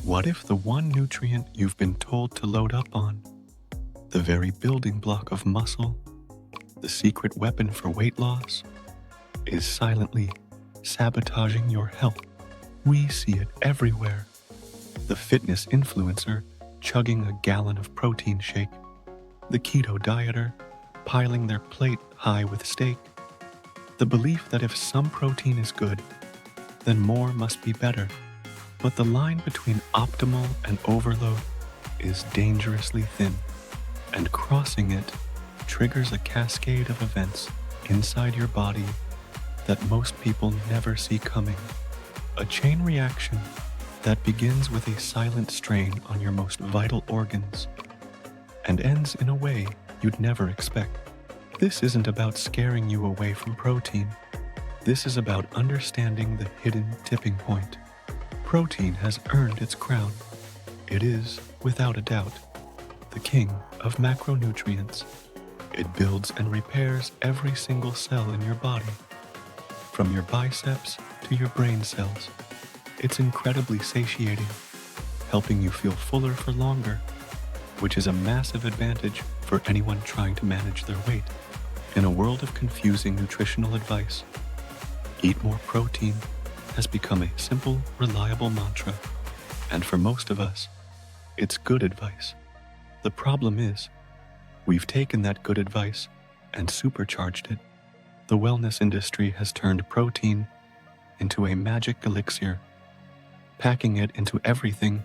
What if the one nutrient you've been told to load up on, the very building block of muscle, the secret weapon for weight loss, is silently sabotaging your health? We see it everywhere. The fitness influencer chugging a gallon of protein shake, the keto dieter piling their plate high with steak, the belief that if some protein is good, then more must be better. But the line between optimal and overload is dangerously thin, and crossing it triggers a cascade of events inside your body that most people never see coming. A chain reaction that begins with a silent strain on your most vital organs and ends in a way you'd never expect. This isn't about scaring you away from protein. This is about understanding the hidden tipping point. Protein has earned its crown. It is, without a doubt, the king of macronutrients. It builds and repairs every single cell in your body, from your biceps to your brain cells. It's incredibly satiating, helping you feel fuller for longer, which is a massive advantage for anyone trying to manage their weight. In a world of confusing nutritional advice, eat more protein has become a simple, reliable mantra, and for most of us, it's good advice. The problem is, we've taken that good advice and supercharged it. The wellness industry has turned protein into a magic elixir, packing it into everything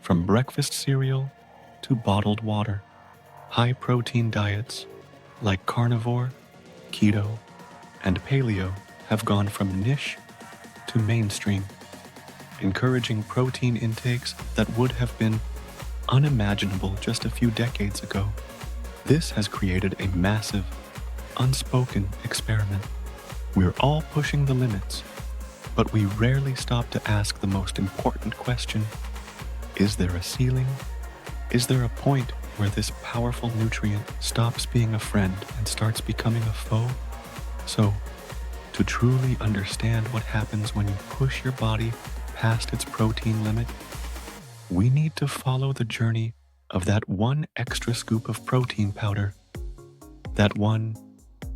from breakfast cereal to bottled water. High-protein diets like carnivore, keto, and paleo have gone from niche to mainstream, encouraging protein intakes that would have been unimaginable just a few decades ago. This has created a massive, unspoken experiment. We're all pushing the limits, but we rarely stop to ask the most important question: is there a ceiling? Is there a point where this powerful nutrient stops being a friend and starts becoming a foe? So, to truly understand what happens when you push your body past its protein limit, we need to follow the journey of that one extra scoop of protein powder, that one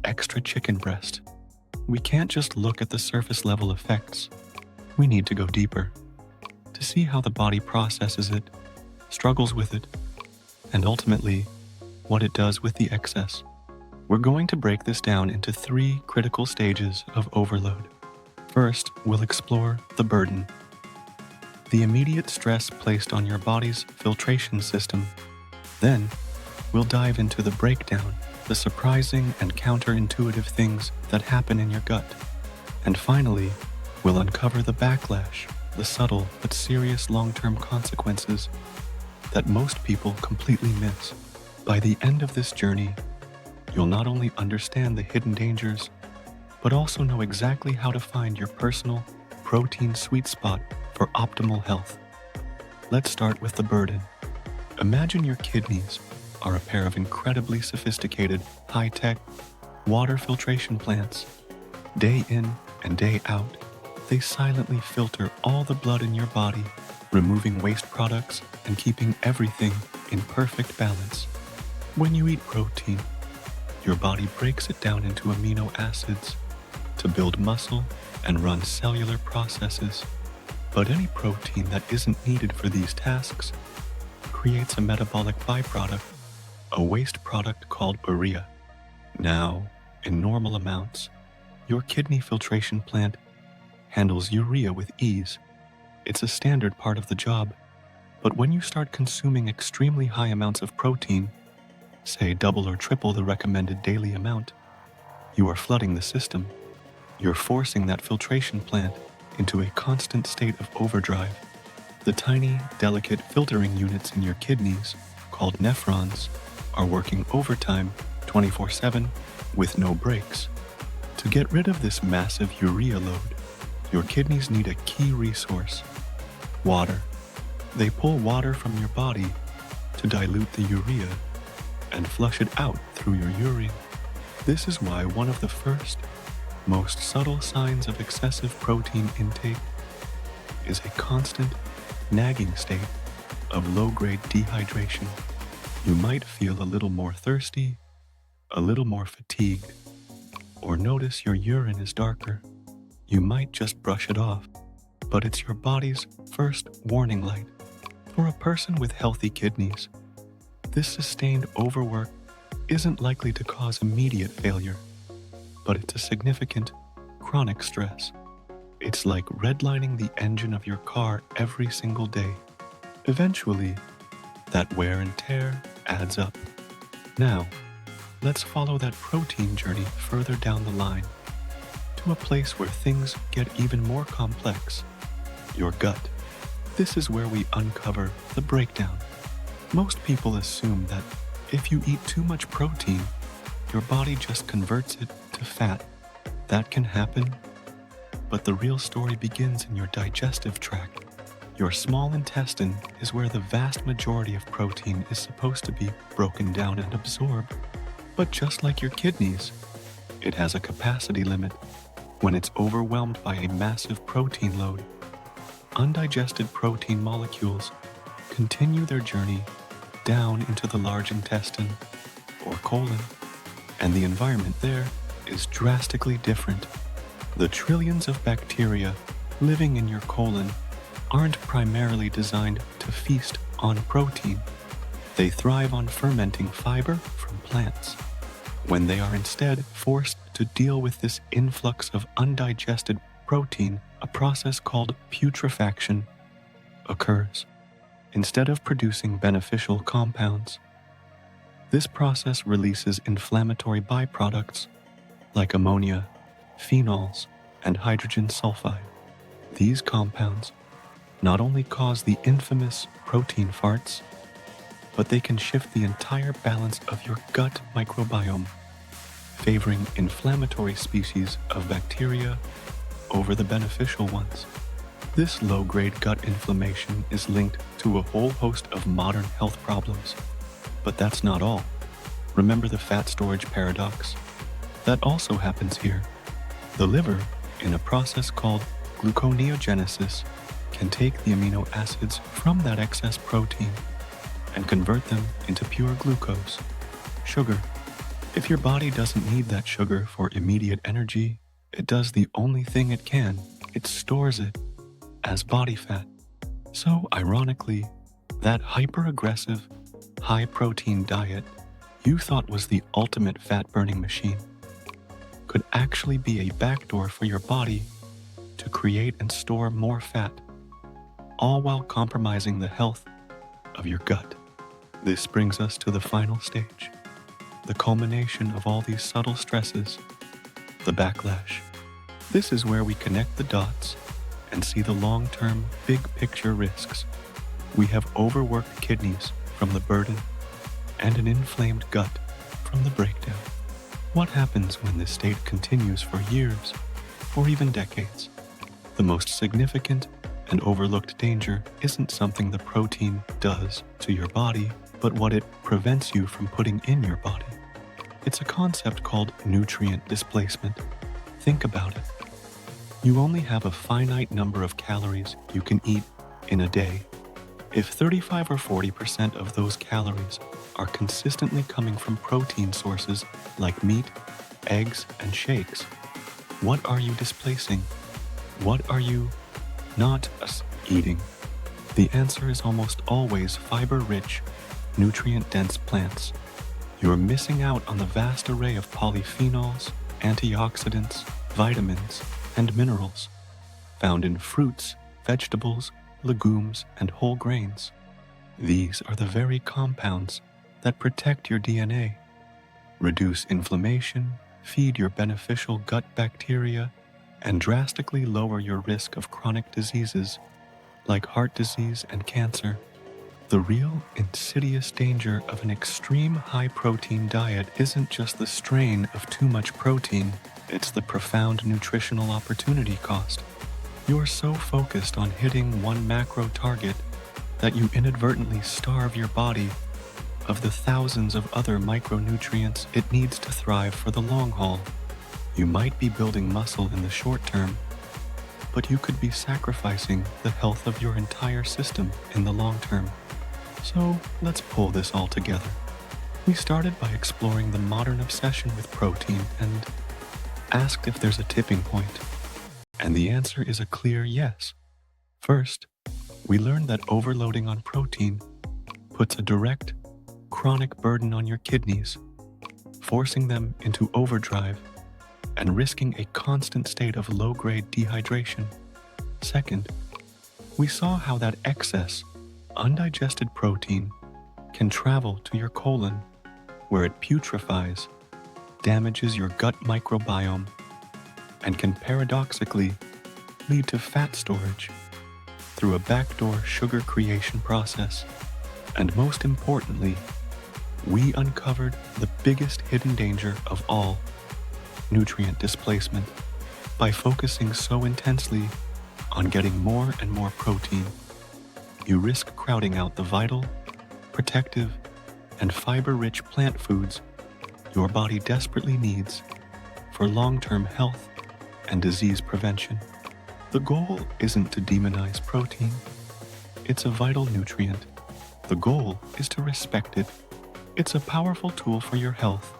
extra chicken breast. We can't just look at the surface level effects. We need to go deeper to see how the body processes it, struggles with it, and ultimately, what it does with the excess. We're going to break this down into 3 critical stages of overload. First, we'll explore the burden, the immediate stress placed on your body's filtration system. Then, we'll dive into the breakdown, the surprising and counterintuitive things that happen in your gut. And finally, we'll uncover the backlash, the subtle but serious long-term consequences that most people completely miss. By the end of this journey, you'll not only understand the hidden dangers, but also know exactly how to find your personal protein sweet spot for optimal health. Let's start with the burden. Imagine your kidneys are a pair of incredibly sophisticated, high-tech water filtration plants. Day in and day out, they silently filter all the blood in your body, removing waste products and keeping everything in perfect balance. When you eat protein, your body breaks it down into amino acids to build muscle and run cellular processes. But any protein that isn't needed for these tasks creates a metabolic byproduct, a waste product called urea. Now, in normal amounts, your kidney filtration plant handles urea with ease. It's a standard part of the job. But when you start consuming extremely high amounts of protein, say double or triple the recommended daily amount, you are flooding the system. You're forcing that filtration plant into a constant state of overdrive. The tiny, delicate filtering units in your kidneys, called nephrons, are working overtime 24/7 with no breaks. To get rid of this massive urea load, your kidneys need a key resource: water. They pull water from your body to dilute the urea and flush it out through your urine. This is why one of the first, most subtle signs of excessive protein intake is a constant, nagging state of low-grade dehydration. You might feel a little more thirsty, a little more fatigued, or notice your urine is darker. You might just brush it off, but it's your body's first warning light. For a person with healthy kidneys, this sustained overwork isn't likely to cause immediate failure, but it's a significant, chronic stress. It's like redlining the engine of your car every single day. Eventually, that wear and tear adds up. Now, let's follow that protein journey further down the line, to a place where things get even more complex, your gut. This is where we uncover the breakdown. Most people assume that if you eat too much protein, your body just converts it to fat. That can happen, but the real story begins in your digestive tract. Your small intestine is where the vast majority of protein is supposed to be broken down and absorbed. But just like your kidneys, it has a capacity limit. When it's overwhelmed by a massive protein load, undigested protein molecules continue their journey down into the large intestine, or colon, and the environment there is drastically different. The trillions of bacteria living in your colon aren't primarily designed to feast on protein. They thrive on fermenting fiber from plants. When they are instead forced to deal with this influx of undigested protein, a process called putrefaction occurs. Instead of producing beneficial compounds, this process releases inflammatory byproducts like ammonia, phenols, and hydrogen sulfide. These compounds not only cause the infamous protein farts, but they can shift the entire balance of your gut microbiome, favoring inflammatory species of bacteria over the beneficial ones. This low-grade gut inflammation is linked to a whole host of modern health problems. But that's not all. Remember the fat storage paradox? That also happens here. The liver, in a process called gluconeogenesis, can take the amino acids from that excess protein and convert them into pure glucose, sugar. If your body doesn't need that sugar for immediate energy, it does the only thing it can. It stores it as body fat. So, ironically, that hyper-aggressive, high-protein diet you thought was the ultimate fat-burning machine could actually be a backdoor for your body to create and store more fat, all while compromising the health of your gut. This brings us to the final stage, the culmination of all these subtle stresses, the backlash. This is where we connect the dots and see the long-term, big-picture risks. We have overworked kidneys from the burden and an inflamed gut from the breakdown. What happens when this state continues for years or even decades? The most significant and overlooked danger isn't something the protein does to your body, but what it prevents you from putting in your body. It's a concept called nutrient displacement. Think about it. You only have a finite number of calories you can eat in a day. If 35 or 40% of those calories are consistently coming from protein sources like meat, eggs, and shakes, what are you displacing? What are you not eating? The answer is almost always fiber-rich, nutrient-dense plants. You're missing out on the vast array of polyphenols, antioxidants, vitamins, and minerals found in fruits, vegetables, legumes, and whole grains. These are the very compounds that protect your DNA, reduce inflammation, feed your beneficial gut bacteria, and drastically lower your risk of chronic diseases like heart disease and cancer. The real insidious danger of an extreme high-protein diet isn't just the strain of too much protein, it's the profound nutritional opportunity cost. You're so focused on hitting one macro target that you inadvertently starve your body of the thousands of other micronutrients it needs to thrive for the long haul. You might be building muscle in the short term, but you could be sacrificing the health of your entire system in the long term. So let's pull this all together. We started by exploring the modern obsession with protein and asked if there's a tipping point. And the answer is a clear yes. First, we learned that overloading on protein puts a direct, chronic burden on your kidneys, forcing them into overdrive and risking a constant state of low-grade dehydration. Second, we saw how that excess, undigested protein can travel to your colon, where it putrefies, damages your gut microbiome, and can paradoxically lead to fat storage through a backdoor sugar creation process. And most importantly, we uncovered the biggest hidden danger of all: nutrient displacement. By focusing so intensely on getting more and more protein, you risk crowding out the vital, protective, and fiber-rich plant foods your body desperately needs for long-term health and disease prevention. The goal isn't to demonize protein. It's a vital nutrient. The goal is to respect it. It's a powerful tool for your health,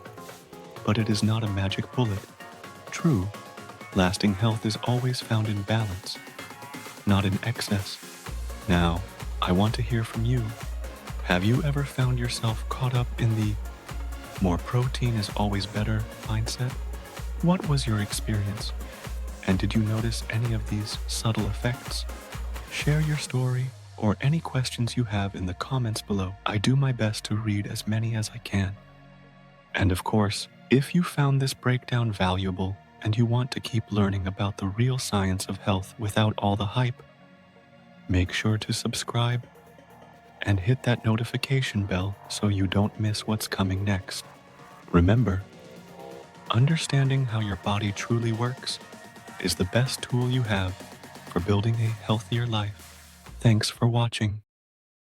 but it is not a magic bullet. True, lasting health is always found in balance, not in excess. Now, I want to hear from you. Have you ever found yourself caught up in the more protein is always better mindset? What was your experience? And did you notice any of these subtle effects? Share your story or any questions you have in the comments below. I do my best to read as many as I can. And of course, if you found this breakdown valuable and you want to keep learning about the real science of health without all the hype, make sure to subscribe and hit that notification bell so you don't miss what's coming next. Remember, understanding how your body truly works is the best tool you have for building a healthier life. Thanks for watching.